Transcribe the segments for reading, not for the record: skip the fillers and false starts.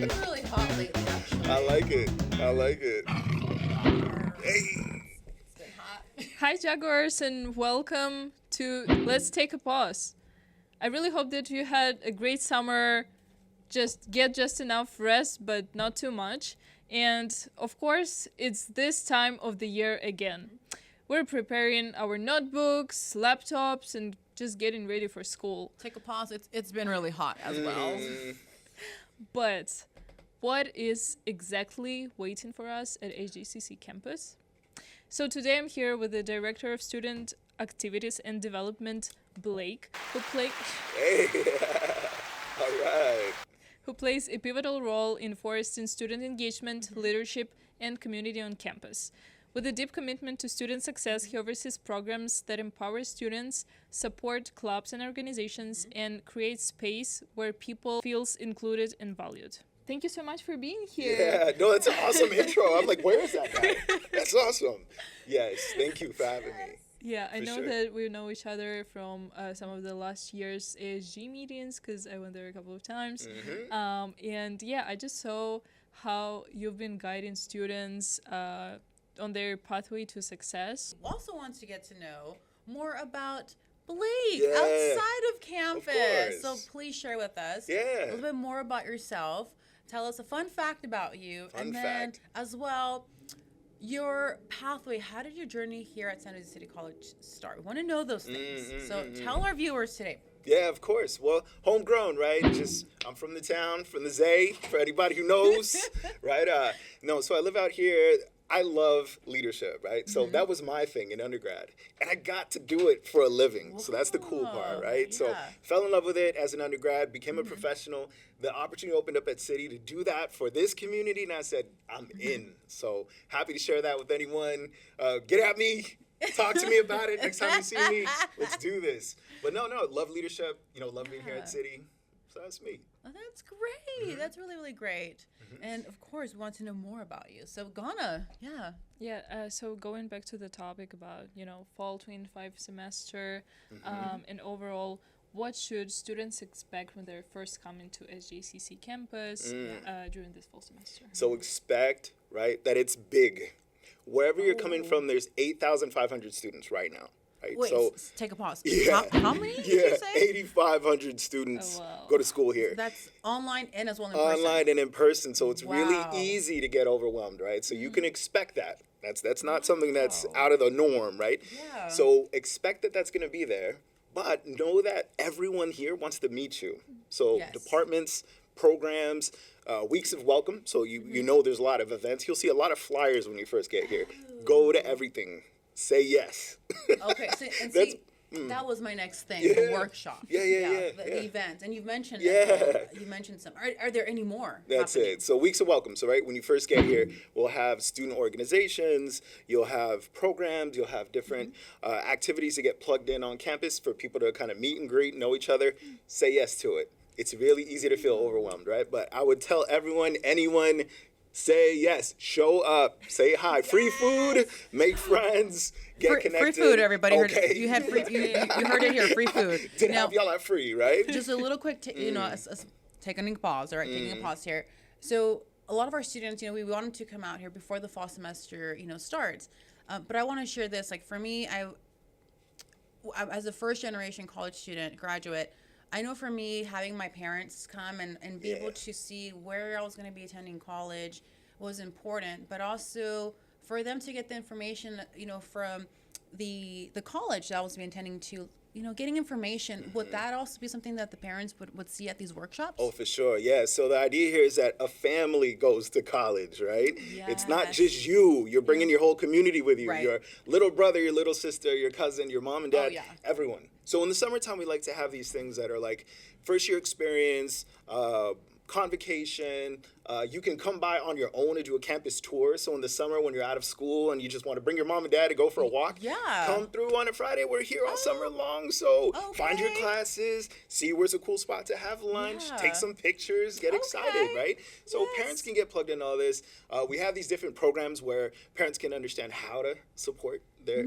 been really hot lately, actually. I like it. I like it. Hey. It's been hot. Hi, Jaguars, and welcome to Let's Take a Pause. I really hope that you had a great summer. Get just enough rest, but not too much. And of course, it's this time of the year again. We're preparing our notebooks, laptops, and just getting ready for school. Take a pause. It's been really hot as well. But what is exactly waiting for us at SJCC campus? So today I'm here with the Director of Student Activities and Development, Blake, Hey. All right. who plays a pivotal role in fostering student engagement, leadership, and community on campus. With a deep commitment to student success, he oversees programs that empower students, support clubs and organizations, and create space where people feels included and valued. Thank you so much for being here. Yeah, no, that's an awesome intro. I'm like, where is that guy? That's awesome. Yes, thank you for having me. Yeah, I For know sure. that we know each other from some of the last year's ASG meetings because I went there a couple of times. And yeah, I just saw how you've been guiding students on their pathway to success. Also wants to get to know more about Blake Yeah, outside of campus. So course. please share with us Yeah. a little bit more about yourself. Tell us a fun fact about you. Fun and then fact. as well, your pathway. How did your journey here at San Jose City College start? We want to know those things. So tell our viewers today. Yeah, of course. Well, homegrown, right? I'm from the town, from the Zay, for anybody who knows, right? So I live out here. I love leadership, right? So that was my thing in undergrad. And I got to do it for a living. So that's the cool part, right? So Yeah. fell in love with it as an undergrad, became a professional. The opportunity opened up at City to do that for this community. And I said, I'm in. So happy to share that with anyone. Get at me. Talk to me about it next time you see me. Let's do this. But no, love leadership. Love being here at City. So that's me. Oh, that's great. That's really, really great. And of course, we want to know more about you. So Ghana, yeah. Yeah, so going back to the topic about, fall 25 semester and overall, what should students expect when they're first coming to SJCC campus during this fall semester? So expect, right, that it's big. Wherever you're coming from, there's 8,500 students right now. Right? Wait, So take a pause. yeah, How many did yeah, you say? 8,500 students Oh, wow. go to school here. That's online and as well in person. Online and in person, so it's Wow. really easy to get overwhelmed, right? So you can expect that. That's not something that's out of the norm, right? Yeah. So expect that that's going to be there, but know that everyone here wants to meet you. So Yes. departments, programs, weeks of welcome. So you know there's a lot of events. You'll see a lot of flyers when you first get here. Go to everything. Say yes. Okay, so, and That's- see, that was my next thing, the Yeah. workshop. Yeah. The events. And you've mentioned Yeah. you mentioned some. Are there any more? That's happening? it. So weeks of welcome. So right when you first get here, we'll have student organizations, you'll have programs, you'll have different activities to get plugged in on campus for people to kind of meet and greet, know each other. Say yes to it. It's really easy to feel overwhelmed, right? But I would tell everyone, anyone, say yes, show up, say hi. Free food, make friends, get connected. Free food, everybody. Okay. You had free. You heard it here. Free food. Didn't Now, have y'all at free, right? just a little quick, taking a pause. All right, taking a pause here. So a lot of our students, we want them to come out here before the fall semester, starts. But I want to share this. Like for me, I as a first generation college student, graduate, I know for me, having my parents come and be able to see where I was going to be attending college was important, but also for them to get the information, from the college that I was intending to, getting information. Would that also be something that the parents would see at these workshops? Oh, for sure. Yeah. So the idea here is that a family goes to college, right? It's not Yes. just you. You're bringing your whole community with you. Right. Your little brother, your little sister, your cousin, your mom and dad, yeah. everyone. So in the summertime, we like to have these things that are like first year experience, convocation. You can come by on your own and do a campus tour. So in the summer when you're out of school and you just want to bring your mom and dad to go for a walk, Yeah. come through on a Friday. We're here all summer long. So find your Okay. classes, see where's a cool spot to have lunch, Yeah. take some pictures, get excited, Okay. right? So Yes. parents can get plugged in all this. We have these different programs where parents can understand how to support their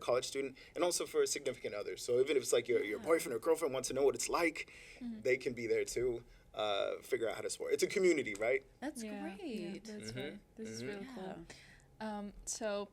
college student, and also for significant others. So even if it's like your boyfriend or girlfriend wants to know what it's like, they can be there too. figure out how to sport. It's a community, right? That's Yeah, great. that's right. This is really cool. So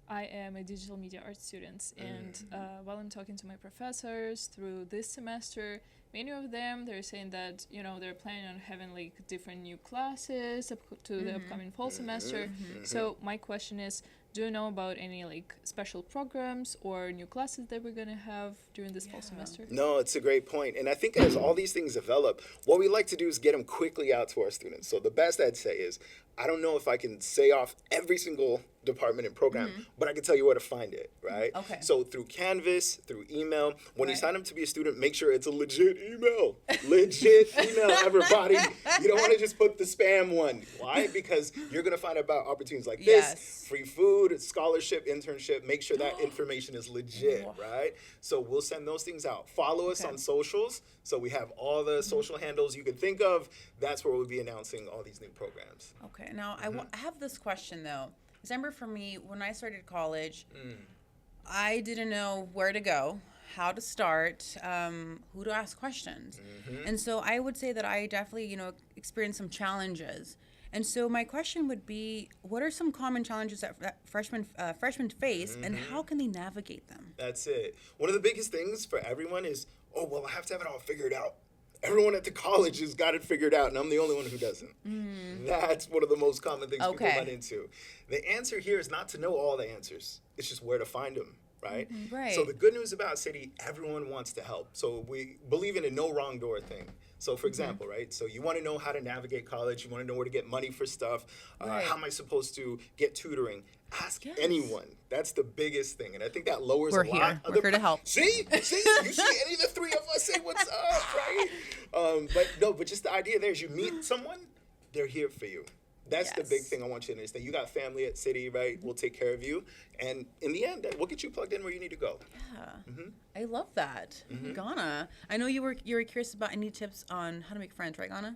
I am a digital media art student, and while I'm talking to my professors through this semester, many of them, they're saying that, you know, they're planning on having like different new classes to the upcoming fall semester. So my question is, do you know about any like special programs or new classes that we're gonna have during this fall semester? No, it's a great point. And I think as all these things develop, what we like to do is get them quickly out to our students. So the best I'd say is, I don't know if I can say off every single department and program, but I can tell you where to find it, right? Okay. So through Canvas, through email, when you sign up to be a student, make sure it's a legit email. Legit email, everybody. You don't want to just put the spam one. Why? Because you're going to find out about opportunities like this, free food, scholarship, internship. Make sure that information is legit, right? So we'll send those things out. Follow us on socials. So we have all the social handles you could think of. That's where we'll be announcing all these new programs. Okay. Now, I have this question, though. Because I remember for me, when I started college, I didn't know where to go, how to start, who to ask questions. And so I would say that I definitely, you know, experienced some challenges. And so my question would be, what are some common challenges that freshmen face, and how can they navigate them? That's it. One of the biggest things for everyone is, oh, well, I have to have it all figured out. Everyone at the college has got it figured out, and I'm the only one who doesn't. That's one of the most common things people run into. The answer here is not to know all the answers. It's just where to find them, right? Right. So the good news about City, everyone wants to help. So we believe in a no wrong door thing. So for example, right? So you want to know how to navigate college. You want to know where to get money for stuff. How am I supposed to get tutoring? Ask anyone. That's the biggest thing. And I think that lowers a lot. We're here to help. See? You see any of the three of us say what's up, right? But just the idea there is you meet someone, they're here for you. That's the big thing I want you to understand. You got family at City, right? We'll take care of you. And in the end, we'll get you plugged in where you need to go. Yeah. I love that. Ghana. I know you were curious about any tips on how to make friends, right, Ghana?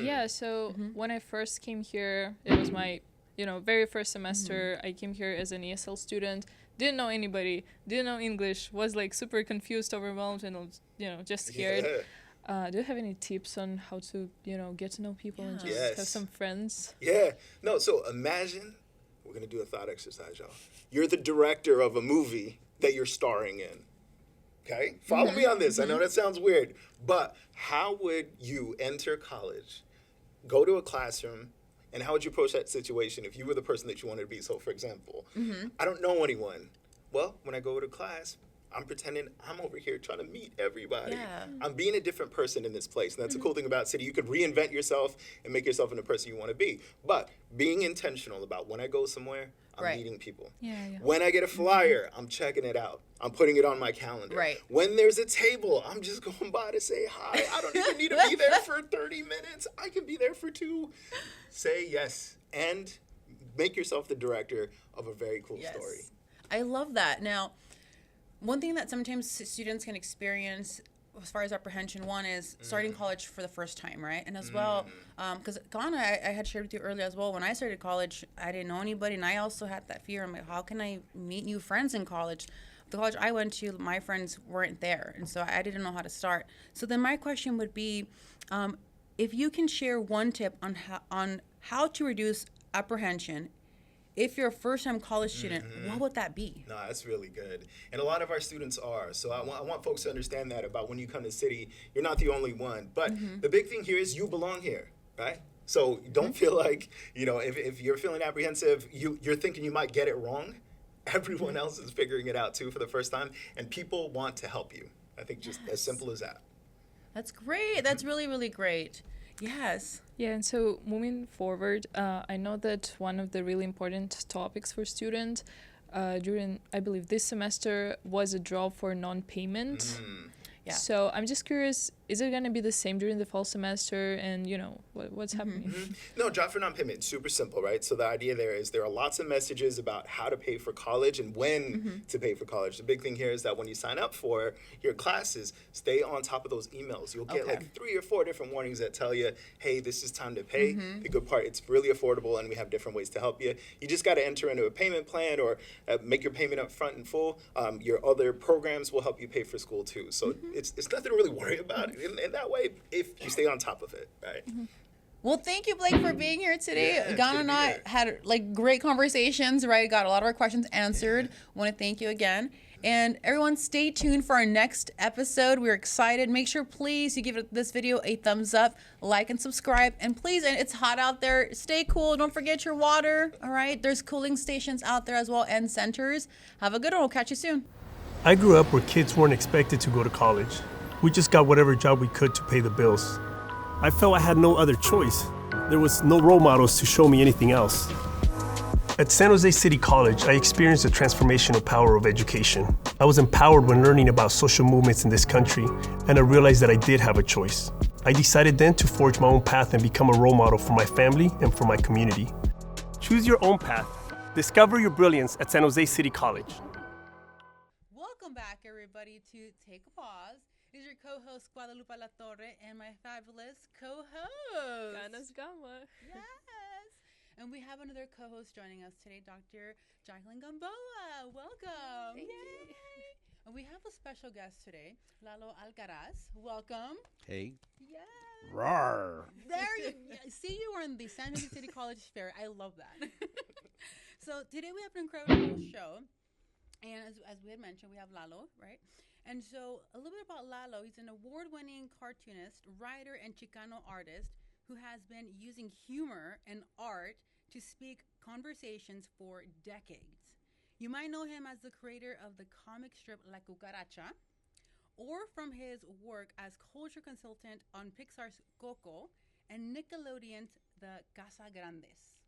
Yeah, so when I first came here, it was my, you know, very first semester. I came here as an ESL student. Didn't know anybody, didn't know English, was like super confused, overwhelmed, and, you know, just scared. Do you have any tips on how to, you know, get to know people and just have some friends? Yeah. No, so imagine, we're going to do a thought exercise, y'all. You're the director of a movie that you're starring in. Okay? Follow me on this. I know that sounds weird, but how would you enter college, go to a classroom, and how would you approach that situation if you were the person that you wanted to be? So, for example, I don't know anyone. Well, when I go to class, I'm pretending I'm over here trying to meet everybody. I'm being a different person in this place. And that's the cool thing about City. You could reinvent yourself and make yourself into the person you want to be. But being intentional about when I go somewhere, I'm meeting people. When I get a flyer, I'm checking it out. I'm putting it on my calendar. When there's a table, I'm just going by to say hi. I don't even need to be there for 30 minutes. I can be there for 2. Say yes. And make yourself the director of a very cool story. I love that. Now, one thing that sometimes students can experience as far as apprehension, one is starting college for the first time, right? And as well, because Ghana, I had shared with you earlier as well, when I started college, I didn't know anybody, and I also had that fear. I'm like, how can I meet new friends in college? The college I went to, my friends weren't there, and so I didn't know how to start. So then my question would be, if you can share one tip on how to reduce apprehension if you're a first-time college student, what would that be? No, that's really good. And a lot of our students are. So I want folks to understand that about when you come to City, you're not the only one. But the big thing here is you belong here, right? So don't feel like, you know, if you're feeling apprehensive, you're thinking you might get it wrong. Everyone else is figuring it out, too, for the first time. And people want to help you. I think just as simple as that. That's great. That's really, really great. Yes. Yeah, and so moving forward, I know that one of the really important topics for students during, I believe, this semester was a drop for non-payment. Yeah. So I'm just curious, is it going to be the same during the fall semester, and, you know, what's happening? No, drop for non-payment, super simple, right? So the idea there is there are lots of messages about how to pay for college and when to pay for college. The big thing here is that when you sign up for your classes, stay on top of those emails. You'll get like 3 or 4 different warnings that tell you, hey, this is time to pay. The good part, it's really affordable, and we have different ways to help you. You just got to enter into a payment plan or make your payment up front in full. Your other programs will help you pay for school too. So it's nothing to really worry about in that way if you stay on top of it, right? Well, thank you, Blake, for being here today. Yeah, it's Gon good to and be I here. had like great conversations, right? Got a lot of our questions answered. Want to thank you again. And everyone, stay tuned for our next episode. We're excited. Make sure, please, you give this video a thumbs up, like, and subscribe. And please, and it's hot out there. Stay cool. Don't forget your water. All right. There's cooling stations out there as well and centers. Have a good one. We'll catch you soon. I grew up where kids weren't expected to go to college. We just got whatever job we could to pay the bills. I felt I had no other choice. There was no role models to show me anything else. At San Jose City College, I experienced the transformational power of education. I was empowered when learning about social movements in this country, and I realized that I did have a choice. I decided then to forge my own path and become a role model for my family and for my community. Choose your own path. Discover your brilliance at San Jose City College. Welcome back, everybody, to Take a Pause. This is your co-host, Guadalupe La Torre, and my fabulous co-host. Ganas Gama. Yes. And we have another co-host joining us today, Dr. Jacqueline Gamboa. Welcome. Thank Yay. you. And we have a special guest today, Lalo Alcaraz. Welcome. Hey. Yes. Rawr. There you see, you were in the San Jose City College Fair. I love that. So today we have an incredible show. And as we had mentioned, we have Lalo, right? And so a little bit about Lalo. He's an award-winning cartoonist, writer, and Chicano artist who has been using humor and art to speak conversations for decades. You might know him as the creator of the comic strip La Cucaracha, or from his work as culture consultant on Pixar's Coco and Nickelodeon's The Casa Grandes.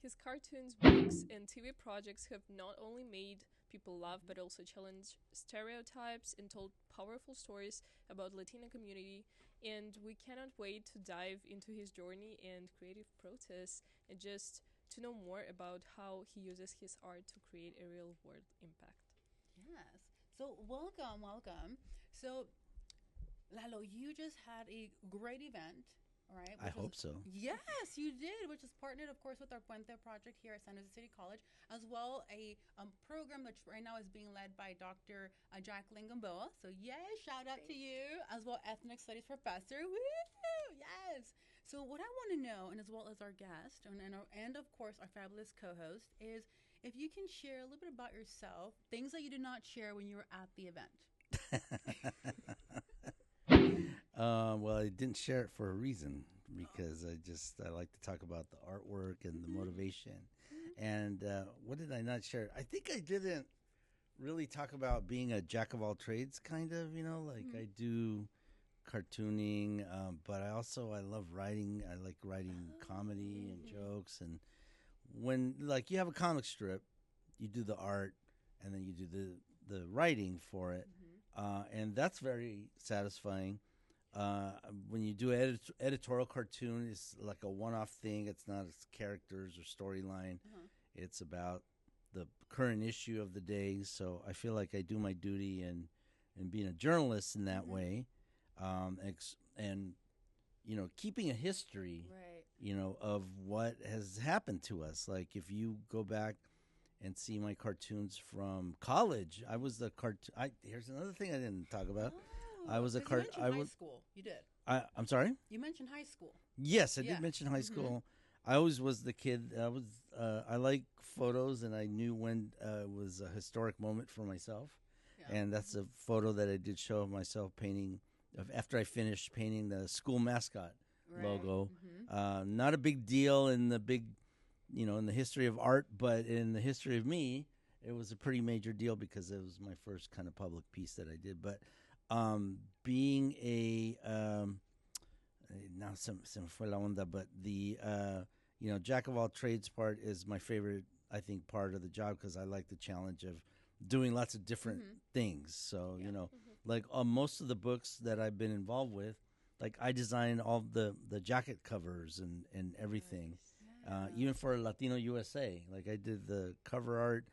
His cartoons, books, and TV projects have not only made people laugh but also challenged stereotypes and told powerful stories about Latino community. And we cannot wait to dive into his journey and creative process and just to know more about how he uses his art to create a real world impact. Yes. So welcome. So Lalo, you just had a great event, all right? I hope so. Yes, you did, which is partnered, of course, with our Puente project here at San Jose City College, as well a program which right now is being led by Dr. Jacqueline Gamboa. So yay, shout out to you, as well ethnic studies professor. Woo! Yes. So what I want to know, and as well as our guest, and of course our fabulous co-host, is if you can share a little bit about yourself, things that you did not share when you were at the event. Well, I didn't share it for a reason because I like to talk about the artwork and the motivation. And what did I not share? I think I didn't really talk about being a jack of all trades, kind of, like I do cartooning, but I love writing. I like writing comedy and jokes. And when, like, you have a comic strip, you do the art and then you do the writing for it. And that's very satisfying. When you do editorial cartoon, it's like a one-off thing. It's not characters or storyline. It's about the current issue of the day. So I feel like I do my duty in being a journalist in that way, and keeping a history, of what has happened to us. Like if you go back and see my cartoons from college, I was the here's another thing I didn't talk about. I was a high school. You did. I'm sorry? You mentioned high school. Yes, I did mention high school. I always was the kid. I like photos, and I knew when it was a historic moment for myself. Yeah. And that's a photo that I did show of myself painting after I finished painting the school mascot logo. Not a big deal in the in the history of art, but in the history of me, it was a pretty major deal because it was my first kind of public piece that I did. But being a now se me fue la onda, but the jack of all trades part is my favorite, I think, part of the job because I like the challenge of doing lots of different things. So like most of the books that I've been involved with, like I designed all the jacket covers and everything. Even for Latino USA, like I did the cover art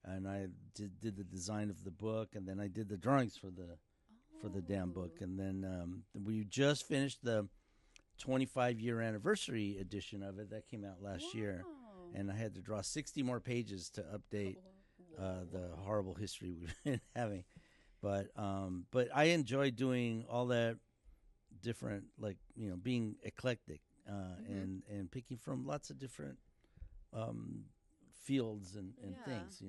and I did the design of the book, and then I did the drawings for the damn book. And then we just finished the 25-year anniversary edition of it that came out last year, and I had to draw 60 more pages to update the horrible history we've been having. But I enjoy doing all that different, like, being eclectic and picking from lots of different fields and things,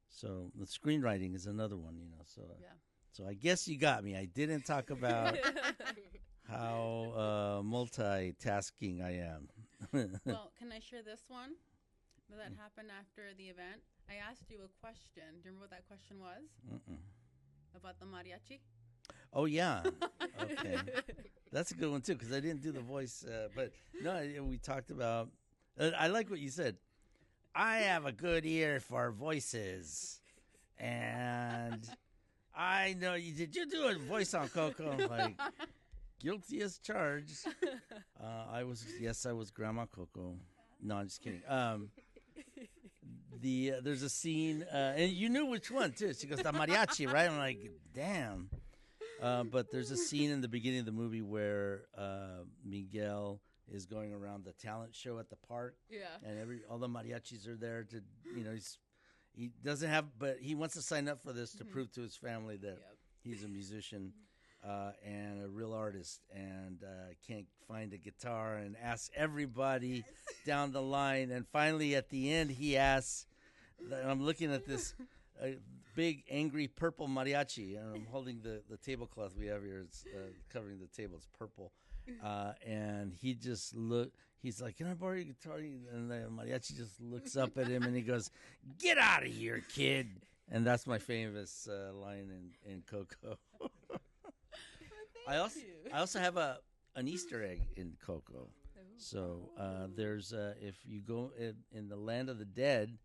So the screenwriting is another one, So I guess you got me. I didn't talk about how multitasking I am. Well, can I share this one that happened after the event? I asked you a question. Do you remember what that question was? About the mariachi? Oh, yeah. Okay. That's a good one, too, because I didn't do the voice. But, no, we talked about... I like what you said. I have a good ear for voices. And I know you... Did you do a voice on Coco? Like, guilty as charged. I was Grandma Coco. No, I'm just kidding. There's a scene, and you knew which one, too. She goes, the mariachi, right? I'm like, damn. But there's a scene in the beginning of the movie where Miguel is going around the talent show at the park. Yeah. And all the mariachis are there to, he doesn't have, but he wants to sign up for this to prove to his family that he's a musician and a real artist, and can't find a guitar, and asks everybody down the line. And finally, at the end, he asks, I'm looking at this big, angry purple mariachi, and I'm holding the tablecloth we have here. It's covering the table. It's purple. And he just he's like, can I borrow your guitar? And the mariachi just looks up at him, and he goes, get out of here, kid. And that's my famous line in Coco. I also have an Easter egg in Coco. So there's if you go in the land of the dead,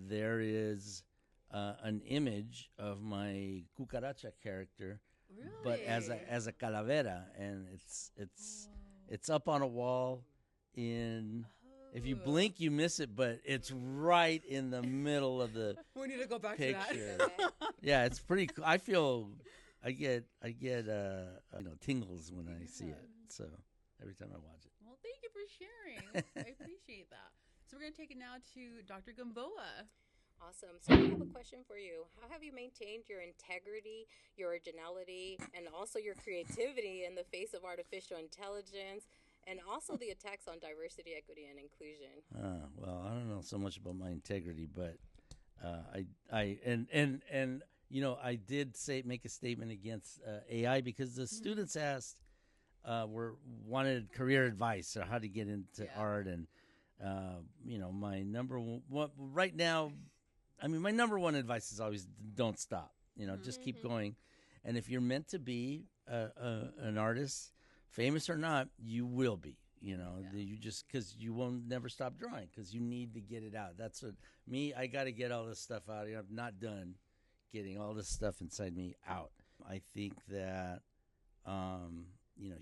there is an image of my Cucaracha character, but as a calavera, and it's up on a wall. If you blink, you miss it, but it's right in the middle of the we need to go back picture. to that. Yeah, it's pretty cool. I get tingles when I see it. So every time I watch it. Well, thank you for sharing. I appreciate that. So we're going to take it now to Dr. Gamboa. Awesome. So I have a question for you. How have you maintained your integrity, your originality, and also your creativity in the face of artificial intelligence, and also the attacks on diversity, equity, and inclusion? Well, I don't know so much about my integrity, but I did make a statement against AI because the students asked, wanted career advice or how to get into art, and my number one right now. I mean, my number one advice is always don't stop. Just keep going, and if you're meant to be an artist, famous or not, you will be. You just because you won't never stop drawing because you need to get it out. That's what I got to get all this stuff out. I'm not done getting all this stuff inside me out. I think that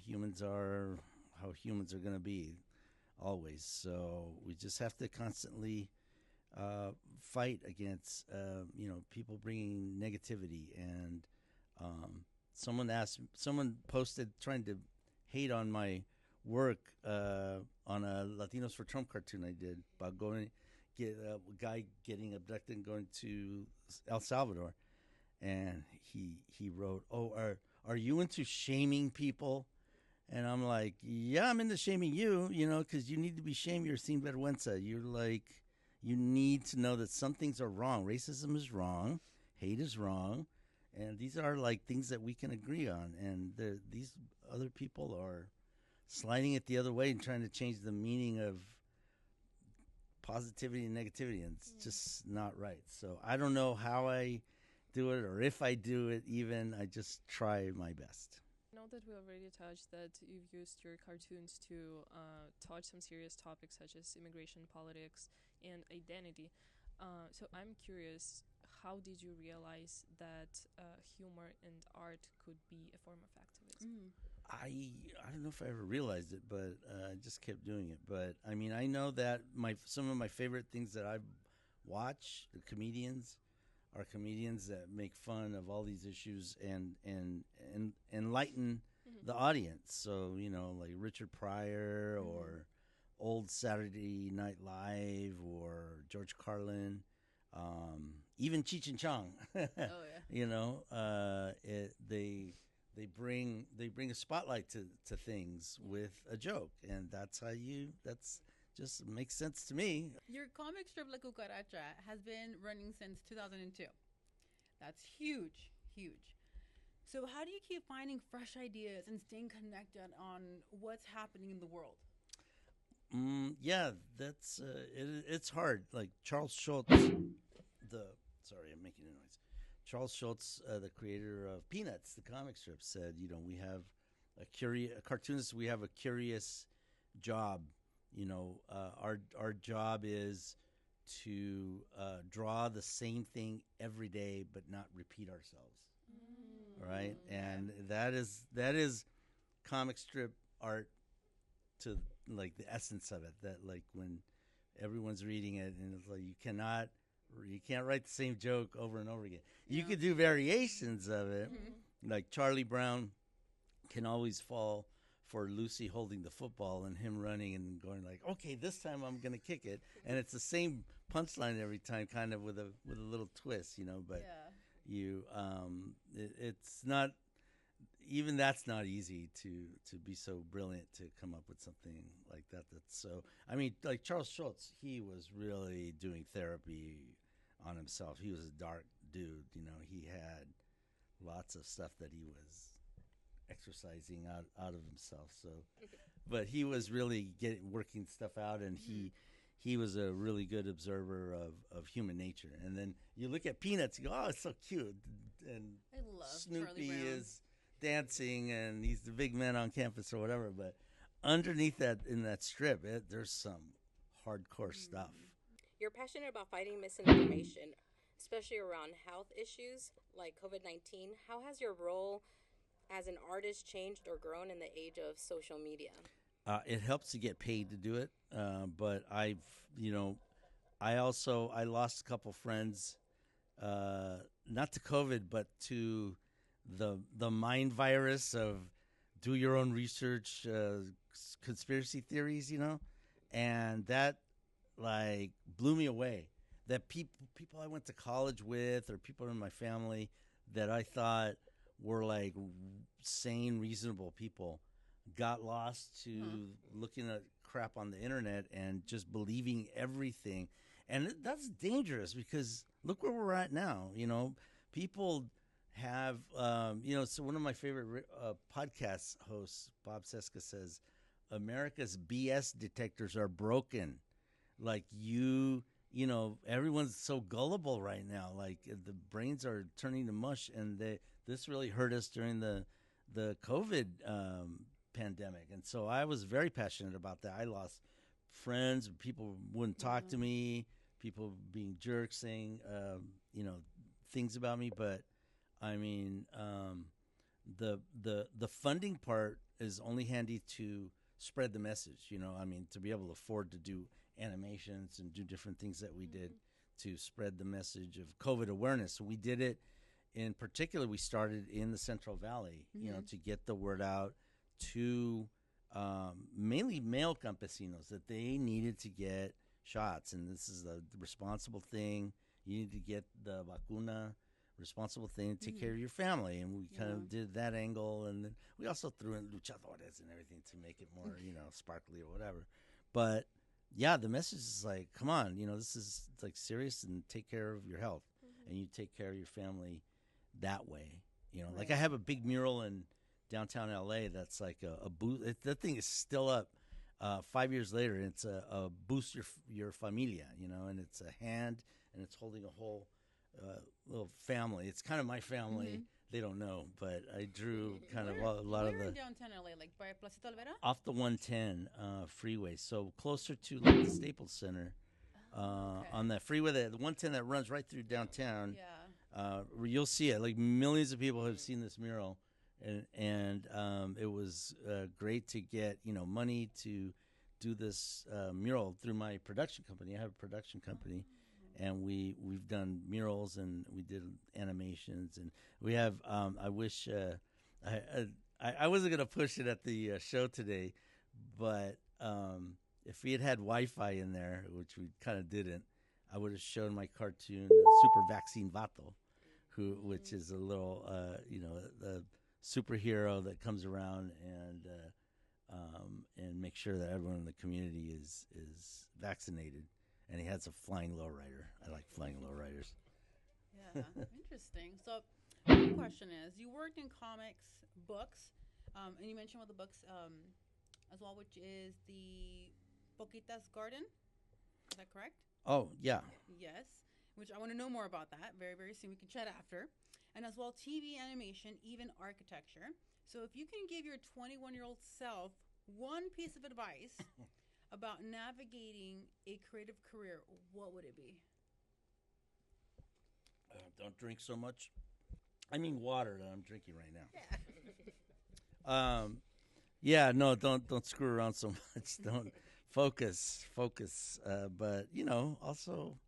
humans are how humans are going to be always. So we just have to constantly fight against people bringing negativity. And someone posted trying to hate on my work on a Latinos for Trump cartoon I did about get a guy getting abducted and going to El Salvador, and he wrote, "Oh, are you into shaming people?" And I'm like, "Yeah, I'm into shaming you, because you need to be shamed. You're sin vergüenza. You're like, you need to know that some things are wrong. Racism is wrong, hate is wrong, and these are like things that we can agree on. And these other people are sliding it the other way and trying to change the meaning of positivity and negativity, and it's just not right. So I don't know how I do it or if I do it even. I just try my best." I know that we already touched that you've used your cartoons to touch some serious topics such as immigration, politics, and identity. So I'm curious, how did you realize that humor and art could be a form of activism? I don't know if I ever realized it, but I just kept doing it. But I mean, I know that some of my favorite things that I watch, the comedians, are comedians that make fun of all these issues and enlighten the audience. So like Richard Pryor or old Saturday Night Live or George Carlin, even Cheech and Chong. Oh yeah. You know, they bring a spotlight to things with a joke, and that's just makes sense to me. Your comic strip La Cucaracha has been running since 2002. That's huge, huge. So how do you keep finding fresh ideas and staying connected on what's happening in the world? Yeah, that's it's hard. Like Charles Schultz, sorry, I'm making a noise. Charles Schultz, the creator of Peanuts, the comic strip, said, you know, we have a cartoonist. We have a curious job. You know, our job is to draw the same thing every day, but not repeat ourselves. Right, and that is comic strip art to like the essence of it. That like when everyone's reading it, and it's like you can't write the same joke over and over again. You could do variations of it, like Charlie Brown can always fall for Lucy holding the football and him running and going like, okay, this time I'm gonna kick it, and it's the same punchline every time, kind of with a little twist, you know. But it's not, even that's not easy to be so brilliant to come up with something like that. That's so, I mean, like Charles Schultz, he was really doing therapy on himself. He was a dark dude, you know. He had lots of stuff that he was exercising out of himself. So, but he was really working stuff out, and he was a really good observer of human nature. And then you look at Peanuts, you go, oh, it's so cute. And I love Snoopy Charlie Brown. is dancing, and he's the big man on campus or whatever. But underneath that, in that strip, there's some hardcore stuff. You're passionate about fighting misinformation, especially around health issues like COVID-19. How has your role as an artist changed or grown in the age of social media? It helps to get paid to do it, but I lost a couple friends, not to COVID, but to the mind virus of do your own research, conspiracy theories, you know, and that like blew me away. That people I went to college with, or people in my family that I thought were like sane, reasonable people, got lost to looking at crap on the internet and just believing everything. And that's dangerous, because look where we're at now. You know, people have, so one of my favorite podcast hosts, Bob Seska, says, America's BS detectors are broken. Like you know, everyone's so gullible right now. Like the brains are turning to mush, and this really hurt us during the COVID pandemic. And so I was very passionate about that. I lost friends. People wouldn't talk to me. People being jerks, saying things about me. But I mean, the funding part is only handy to spread the message. You know, I mean, to be able to afford to do animations and do different things that we did to spread the message of COVID awareness. So we did it. In particular, we started in the Central Valley, you know, to get the word out to mainly male campesinos that they needed to get shots. And this is the responsible thing. You need to get the vacuna, responsible thing, take care of your family. And we kind of did that angle. And then we also threw in luchadores and everything to make it more, you know, sparkly or whatever. But yeah, the message is like, come on, you know, this is like serious, and take care of your health, and you take care of your family that way. You know, like I have a big mural in downtown LA that's like a boost. That thing is still up 5 years later. It's a boost your familia, you know, and it's a hand, and it's holding a whole little family. It's kind of my family. They don't know, but I drew kind of a lot of the. Where in downtown LA, like by Placita Olvera? Off the 110 freeway, so closer to like the Staples Center, on that freeway, the 110 that runs right through downtown. Where you'll see it. Like millions of people have seen this mural, and it was great to get money to do this mural through my production company. I have a production company. And we've done murals, and we did animations, and we have. I wish I wasn't gonna push it at the show today, but if we had Wi-Fi in there, which we kind of didn't, I would have shown my cartoon Super Vaccine Vato, which is a little, a superhero that comes around and make sure that everyone in the community is vaccinated. And he has a flying lowrider. I like flying lowriders. Yeah, interesting. So, my question is: you worked in comics, books, and you mentioned one of the books as well, which is the Poquita's Garden. Is that correct? Oh yeah. Yes. Which I want to know more about that very, very soon. We can chat after. And as well, TV, animation, even architecture. So, if you can give your 21-year-old self one piece of advice about navigating a creative career, what would it be? Don't drink so much. I mean water that I'm drinking right now. Yeah. No, don't screw around so much. Don't focus. But also,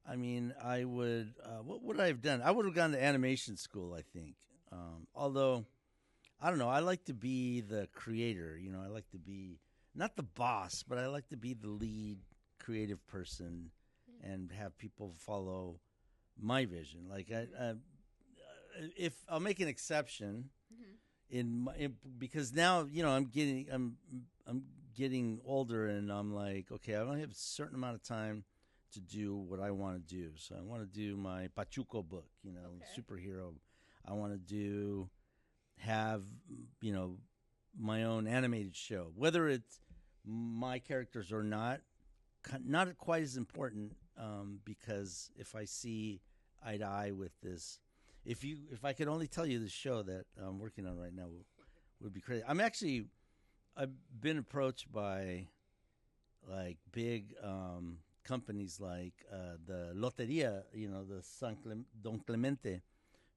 I mean, I would. What would I have done? I would have gone to animation school, I think. Although, I don't know. I like to be the creator. I like to be not the boss, but I like to be the lead creative person and have people follow my vision. Like if I'll make an exception because now I'm getting older and I'm like, okay, I only have a certain amount of time to do what I want to do. So I want to do my Pachuco book, superhero. I want to have my own animated show, whether it's my characters or not quite as important, because if I see eye to eye with this, if I could only tell you the show that I'm working on right now would be crazy. I've been approached by like big companies like the Loteria, the Don Clemente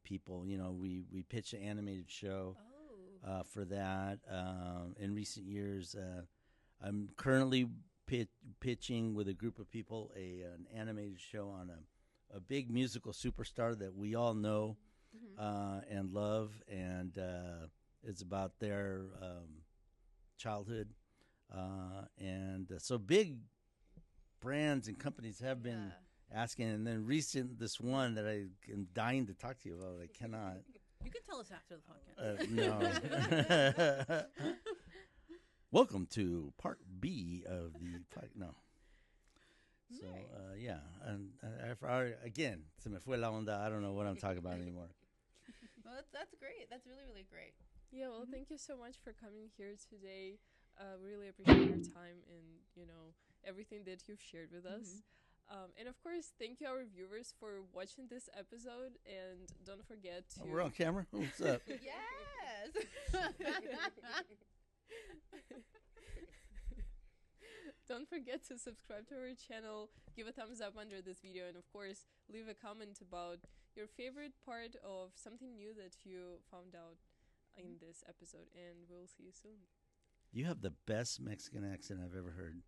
people. We pitch an animated show for that. In recent years, I'm currently pitching with a group of people an animated show on a big musical superstar that we all know and love, and it's about their childhood. So big brands and companies have been asking, and then this one that I am dying to talk to you about, I cannot. You can tell us after the podcast. No. Welcome to part B of the no. So yeah, and again, se me fue la onda. I don't know what I'm talking about anymore. Well, that's great. That's really, really great. Yeah, well, thank you so much for coming here today. Really appreciate your time and everything that you've shared with us. And of course, thank you our viewers for watching this episode. And don't forget to. Oh, we're on camera. What's up? Yes. Don't forget to subscribe to our channel, give a thumbs up under this video, and of course, leave a comment about your favorite part of something new that you found out in this episode. And we'll see you soon. You have the best Mexican accent I've ever heard.